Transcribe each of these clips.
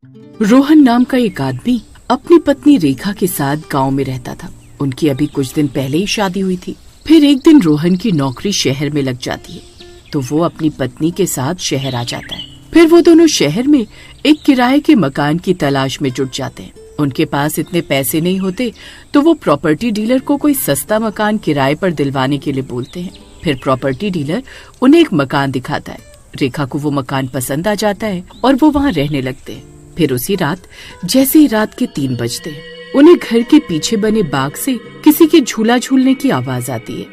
रोहन नाम का एक आदमी अपनी पत्नी रेखा के साथ गांव में रहता था। उनकी अभी कुछ दिन पहले ही शादी हुई थी। फिर एक दिन रोहन की नौकरी शहर में लग जाती है, तो वो अपनी पत्नी के साथ शहर आ जाता है। फिर वो दोनों शहर में एक किराए के मकान की तलाश में जुट जाते हैं। उनके पास इतने पैसे नहीं होते, तो वो प्रॉपर्टी डीलर को कोई सस्ता मकान किराए पर दिलवाने के लिए बोलते हैं। फिर प्रॉपर्टी डीलर उन्हें एक मकान दिखाता है। रेखा को वो मकान पसंद आ जाता है और वो वहाँ रहने लगते हैं। फिर उसी रात जैसे ही रात के 3 बजते हैं, उन्हें घर के पीछे बने बाग से किसी के झूला झूलने की आवाज आती है।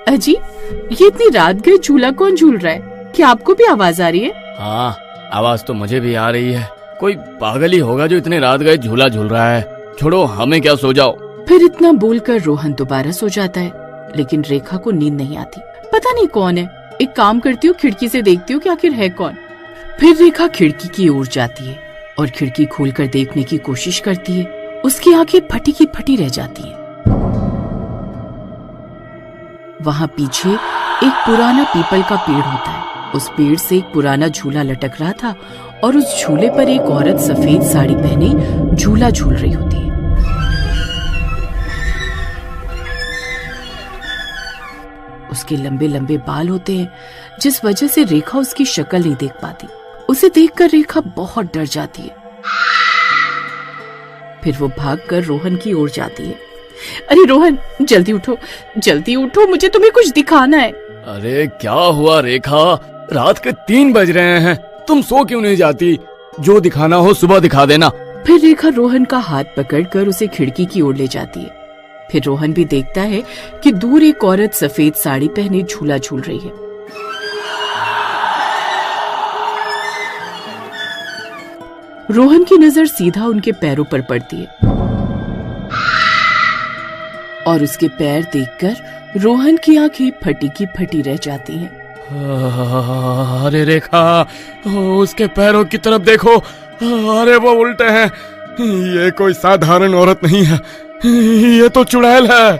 अजी, ये इतनी रात गए झूला कौन झूल रहा है? क्या आपको भी आवाज आ रही है? हाँ, आवाज तो मुझे भी आ रही है। कोई पागल ही होगा जो इतने रात गए झूला झूल रहा है। छोड़ो, हमें क्या, सो जाओ। फिर इतना बोलकर रोहन दोबारा सो जाता है, लेकिन रेखा को नींद नहीं आती। पता नहीं कौन है। एक काम करती हूँ, खिड़की से देखती हूँ कि आखिर है कौन। फिर रेखा खिड़की की ओर जाती है और खिड़की खोलकर देखने की कोशिश करती है। उसकी आंखें फटी की फटी रह जाती हैं। वहाँ पीछे एक पुराना पीपल का पेड़ होता है। उस पेड़ से एक पुराना झूला लटक रहा था और उस झूले पर एक औरत सफेद साड़ी पहने झूला झूल रही होती है। उसके लंबे लंबे बाल होते हैं, जिस वजह से रेखा उसकी शक्ल नहीं देख पाती। उसे देखकर रेखा बहुत डर जाती है। फिर वो भागकर रोहन की ओर जाती है। अरे रोहन, जल्दी उठो, जल्दी उठो, मुझे तुम्हें कुछ दिखाना है। अरे क्या हुआ रेखा? रात के 3 बज रहे हैं, तुम सो क्यों नहीं जाती? जो दिखाना हो सुबह दिखा देना। फिर रेखा रोहन का हाथ पकड़कर उसे खिड़की की ओर ले जाती है। फिर रोहन भी देखता है कि दूर एक औरत सफेद साड़ी पहने झूला झूल रही है। रोहन की नजर सीधा उनके पैरों पर पड़ती है और उसके पैर देखकर रोहन की आंखें फटी की फटी रह जाती हैं। अरे रेखा, उसके पैरों की तरफ देखो। अरे वो उल्टे हैं। ये कोई साधारण औरत नहीं है, ये तो चुड़ैल है।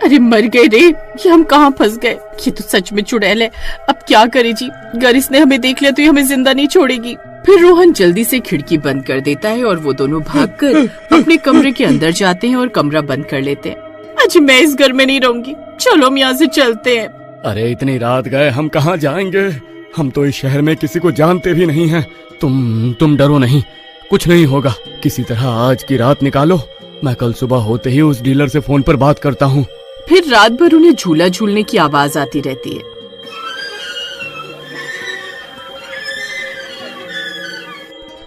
अरे मर गए रे, ये हम कहाँ फंस गए। ये तो सच में चुड़ैल है। अब क्या करे जी, अगर इसने हमें देख लिया तो ये हमें जिंदा नहीं छोड़ेगी। फिर रोहन जल्दी से खिड़की बंद कर देता है और वो दोनों भागकर अपने कमरे के अंदर जाते हैं और कमरा बंद कर लेते हैं। आज मैं इस घर में नहीं रहूंगी, चलो हम यहाँ से चलते हैं। अरे इतनी रात गए, हम कहाँ जाएंगे? हम तो इस शहर में किसी को जानते भी नहीं हैं। तुम डरो नहीं, कुछ नहीं होगा। किसी तरह आज की रात निकालो। मैं कल सुबह होते ही उस डीलर से फोन पर बात करता हूँ। फिर रात भर उन्हें झूला झूलने की आवाज आती रहती है।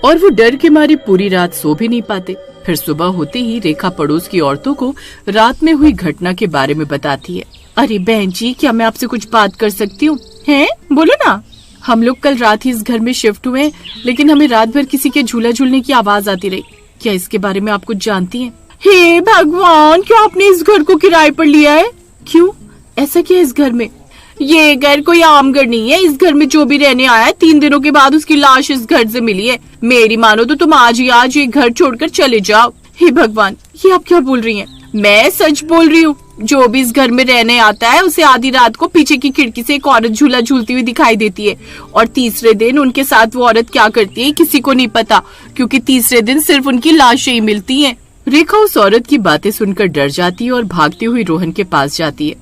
और वो डर के मारे पूरी रात सो भी नहीं पाते। फिर सुबह होते ही रेखा पड़ोस की औरतों को रात में हुई घटना के बारे में बताती है। अरे बहन जी, क्या मैं आपसे कुछ बात कर सकती हूँ? हैं? बोलो ना। हम लोग कल रात ही इस घर में शिफ्ट हुए, लेकिन हमें रात भर किसी के झूला झूलने की आवाज आती रही। क्या इसके बारे में आप कुछ जानती हैं? हे भगवान, क्यों आपने इस घर को किराए पर लिया है? क्यों, ऐसा क्या है इस घर में? ये घर कोई आम घर नहीं है। इस घर में जो भी रहने आया है, 3 दिनों के बाद उसकी लाश इस घर से मिली है। मेरी मानो तो तुम आज ही आज ये घर छोड़कर चले जाओ। हे भगवान, ये आप क्या बोल रही हैं? मैं सच बोल रही हूँ। जो भी इस घर में रहने आता है, उसे आधी रात को पीछे की खिड़की से एक औरत झूला झूलती हुई दिखाई देती है। और तीसरे दिन उनके साथ वो औरत क्या करती है किसी को नहीं पता, क्योंकि तीसरे दिन सिर्फ उनकी लाशें ही मिलती हैं। रेखा उस औरत की बातें सुनकर डर जाती है और भागती हुई रोहन के पास जाती है।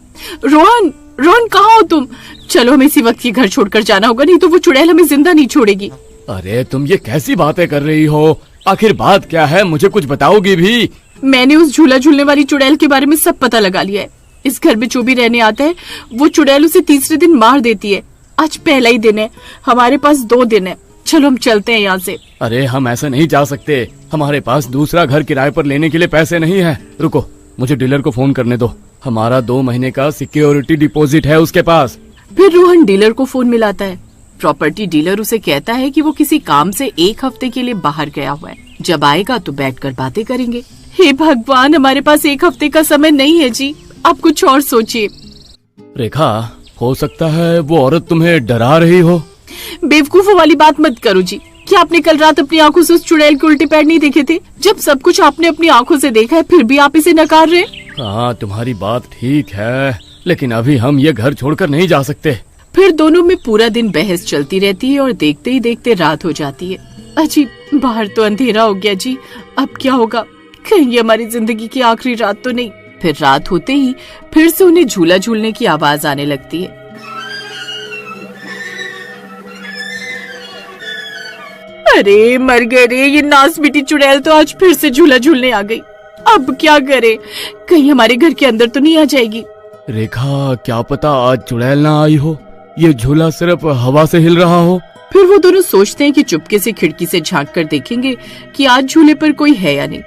रोहन, रोहन कहाँ हो तुम? चलो हमें इसी वक्त ये घर छोड़कर जाना होगा, नहीं तो वो चुड़ैल हमें जिंदा नहीं छोड़ेगी। अरे तुम ये कैसी बातें कर रही हो? आखिर बात क्या है, मुझे कुछ बताओगी भी? मैंने उस झूला झूलने वाली चुड़ैल के बारे में सब पता लगा लिया है। इस घर में जो भी रहने आता है, वो चुड़ैल उसे तीसरे दिन मार देती है। आज पहला ही दिन है, हमारे पास 2 दिन है। चलो हम चलते हैं यहाँ से। अरे हम ऐसे नहीं जा सकते, हमारे पास दूसरा घर किराए पर लेने के लिए पैसे नहीं है। रुको, मुझे डीलर को फोन करने दो। हमारा 2 महीने का सिक्योरिटी डिपॉजिट है उसके पास। फिर रोहन डीलर को फोन मिलाता है। प्रॉपर्टी डीलर उसे कहता है कि वो किसी काम से 1 हफ्ते के लिए बाहर गया हुआ है। जब आएगा तो बैठकर बातें करेंगे। हे भगवान, हमारे पास 1 हफ्ते का समय नहीं है जी, आप कुछ और सोचिए। रेखा, हो सकता है वो औरत तुम्हें डरा रही हो। बेवकूफों वाली बात मत करो जी। क्या आपने कल रात अपनी आंखों से उस चुड़ैल के उल्टे पैर नहीं देखे थे? जब सब कुछ आपने अपनी आंखों से देखा है, फिर भी आप इसे नकार रहे? हाँ, तुम्हारी बात ठीक है, लेकिन अभी हम ये घर छोड़कर नहीं जा सकते। फिर दोनों में पूरा दिन बहस चलती रहती है और देखते ही देखते रात हो जाती है। अजी बाहर तो अंधेरा हो गया जी, अब क्या होगा, कहीं ये हमारी जिंदगी की आखिरी रात तो नहीं। फिर रात होते ही फिर से उन्हें झूला झूलने की आवाज आने लगती है। अरे मर गए रे, ये नास बेटी चुड़ैल तो आज फिर से झूला झूलने आ गई। अब क्या करे, कहीं हमारे घर के अंदर तो नहीं आ जाएगी। रेखा, क्या पता आज चुड़ैल ना आई हो, ये झूला सिर्फ हवा से हिल रहा हो। फिर वो दोनों सोचते हैं कि चुपके से खिड़की से झांक कर देखेंगे कि आज झूले पर कोई है या नहीं।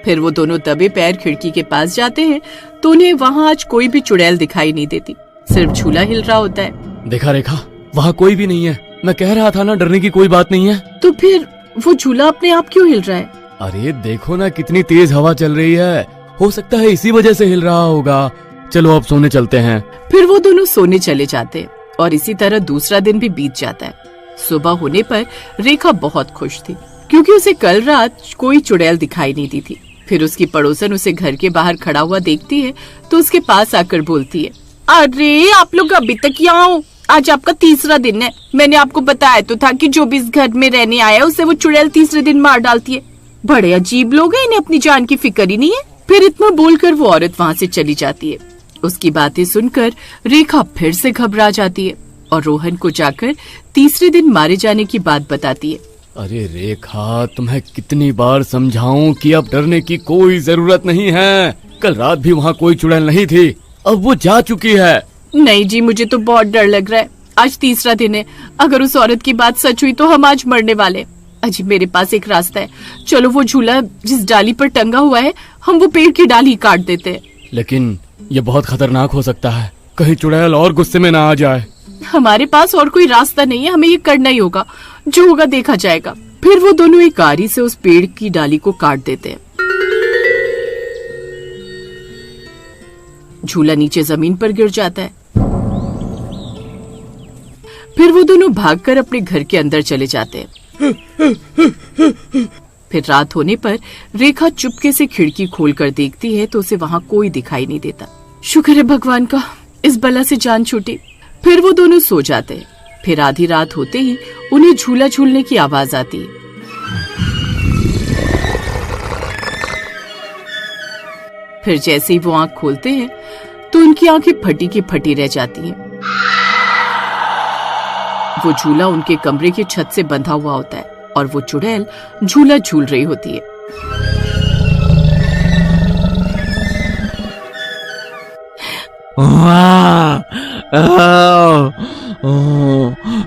फिर वो दोनों दबे पैर खिड़की के पास जाते हैं तो उन्हें वहाँ आज कोई भी चुड़ैल दिखाई नहीं देती, सिर्फ झूला हिल रहा होता है। देखा रेखा, वहाँ कोई भी नहीं है, मैं कह रहा था ना डरने की कोई बात नहीं है। तो फिर वो झूला अपने आप क्यों हिल रहा है? अरे देखो ना कितनी तेज हवा चल रही है, हो सकता है इसी वजह से हिल रहा होगा। चलो अब सोने चलते हैं। फिर वो दोनों सोने चले जाते हैं और इसी तरह दूसरा दिन भी बीत जाता है। सुबह होने पर रेखा बहुत खुश थी क्योंकि उसे कल रात कोई चुड़ैल दिखाई नहीं दी थी। फिर उसकी पड़ोसन उसे घर के बाहर खड़ा हुआ देखती है तो उसके पास आकर बोलती है, अरे आप लोग अभी तक यहाँ हो, आज आपका तीसरा दिन है। मैंने आपको बताया तो था कि जो भी इस घर में रहने आया उसे वो चुड़ैल तीसरे दिन मार डालती है। बड़े अजीब लोग हैं, इन्हें अपनी जान की फिक्र ही नहीं है। फिर इतना बोलकर वो औरत वहाँ से चली जाती है। उसकी बातें सुनकर रेखा फिर से घबरा जाती है और रोहन को जाकर तीसरे दिन मारे जाने की बात बताती है। अरे रेखा, तुम्हें कितनी बार समझाऊं कि अब डरने की कोई जरूरत नहीं है। कल रात भी वहाँ कोई चुड़ैल नहीं थी, अब वो जा चुकी है। नहीं जी, मुझे तो बहुत डर लग रहा है। आज तीसरा दिन है, अगर उस औरत की बात सच हुई तो हम आज मरने वाले। अजी मेरे पास एक रास्ता है, चलो वो झूला जिस डाली पर टंगा हुआ है हम वो पेड़ की डाली काट देते हैं। लेकिन ये बहुत खतरनाक हो सकता है, कहीं चुड़ैल और गुस्से में ना आ जाए। हमारे पास और कोई रास्ता नहीं है, हमें ये करना ही होगा, जो होगा देखा जाएगा। फिर वो दोनों एक आरी से उस पेड़ की डाली को काट देते हैं। झूला नीचे जमीन पर गिर जाता है। फिर वो दोनों भागकर अपने घर के अंदर चले जाते हैं। फिर रात होने पर रेखा चुपके से खिड़की खोलकर देखती है तो उसे वहाँ कोई दिखाई नहीं देता। शुक्र है भगवान का, इस बला से जान छूटी। फिर वो दोनों सो जाते हैं। फिर आधी रात होते ही उन्हें झूला झूलने की आवाज आती है। फिर जैसे ही वो आंख खोलते हैं तो उनकी आंखें फटी की फटी रह जाती हैं। वो झूला उनके कमरे की छत से बंधा हुआ होता है और वो चुड़ैल झूला झूल रही होती है।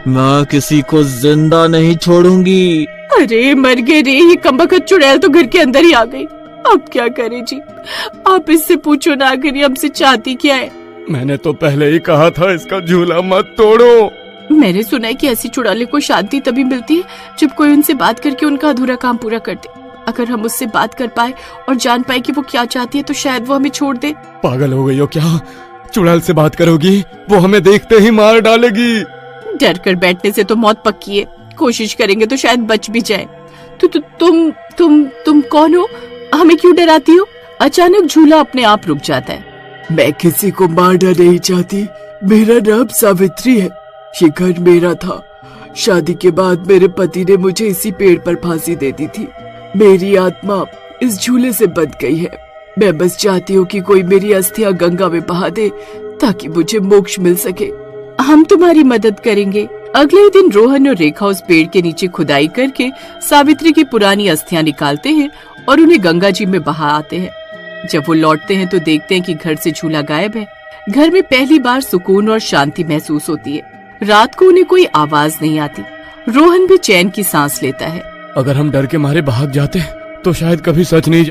मैं किसी को जिंदा नहीं छोड़ूंगी। अरे मर गए रे, ये कमबख्त चुड़ैल तो घर के अंदर ही आ गई। अब क्या करें जी, आप इससे पूछो ना आखिर ये हमसे चाहती क्या है। मैंने तो पहले ही कहा था इसका झूला मत तोड़ो। मैंने सुना है कि ऐसी चुड़ैलों को शांति तभी मिलती है जब कोई उनसे बात करके उनका अधूरा काम पूरा कर दे। अगर हम उससे बात कर पाए और जान पाए कि वो क्या चाहती है तो शायद वो हमें छोड़ दे। पागल हो गई हो क्या? चुड़ैल से बात करोगी, वो हमें देखते ही मार डालेगी। डर कर बैठने से तो मौत पक्की है, कोशिश करेंगे तो शायद बच भी जाए। तुम कौन हो? हमें क्यों डराती हो? अचानक झूला अपने आप रुक जाता है। मैं किसी को मारना नहीं चाहती, मेरा नाम सावित्री है। ये घर मेरा था। शादी के बाद मेरे पति ने मुझे इसी पेड़ पर फांसी दे दी थी। मेरी आत्मा इस झूले से बंध गई है। मैं बस चाहती हूँ कि कोई मेरी अस्थियां गंगा में बहा दे ताकि मुझे मोक्ष मिल सके। हम तुम्हारी मदद करेंगे। अगले ही दिन रोहन और रेखा उस पेड़ के नीचे खुदाई करके सावित्री की पुरानी अस्थियां निकालते हैं और उन्हें गंगा जी में बहा आते हैं। जब वो लौटते हैं तो देखते हैं कि घर से झूला गायब है। घर में पहली बार सुकून और शांति महसूस होती है। रात को उन्हें कोई आवाज नहीं आती। रोहन भी चैन की सांस लेता है। अगर हम डर के मारे भाग जाते तो शायद कभी सच नहीं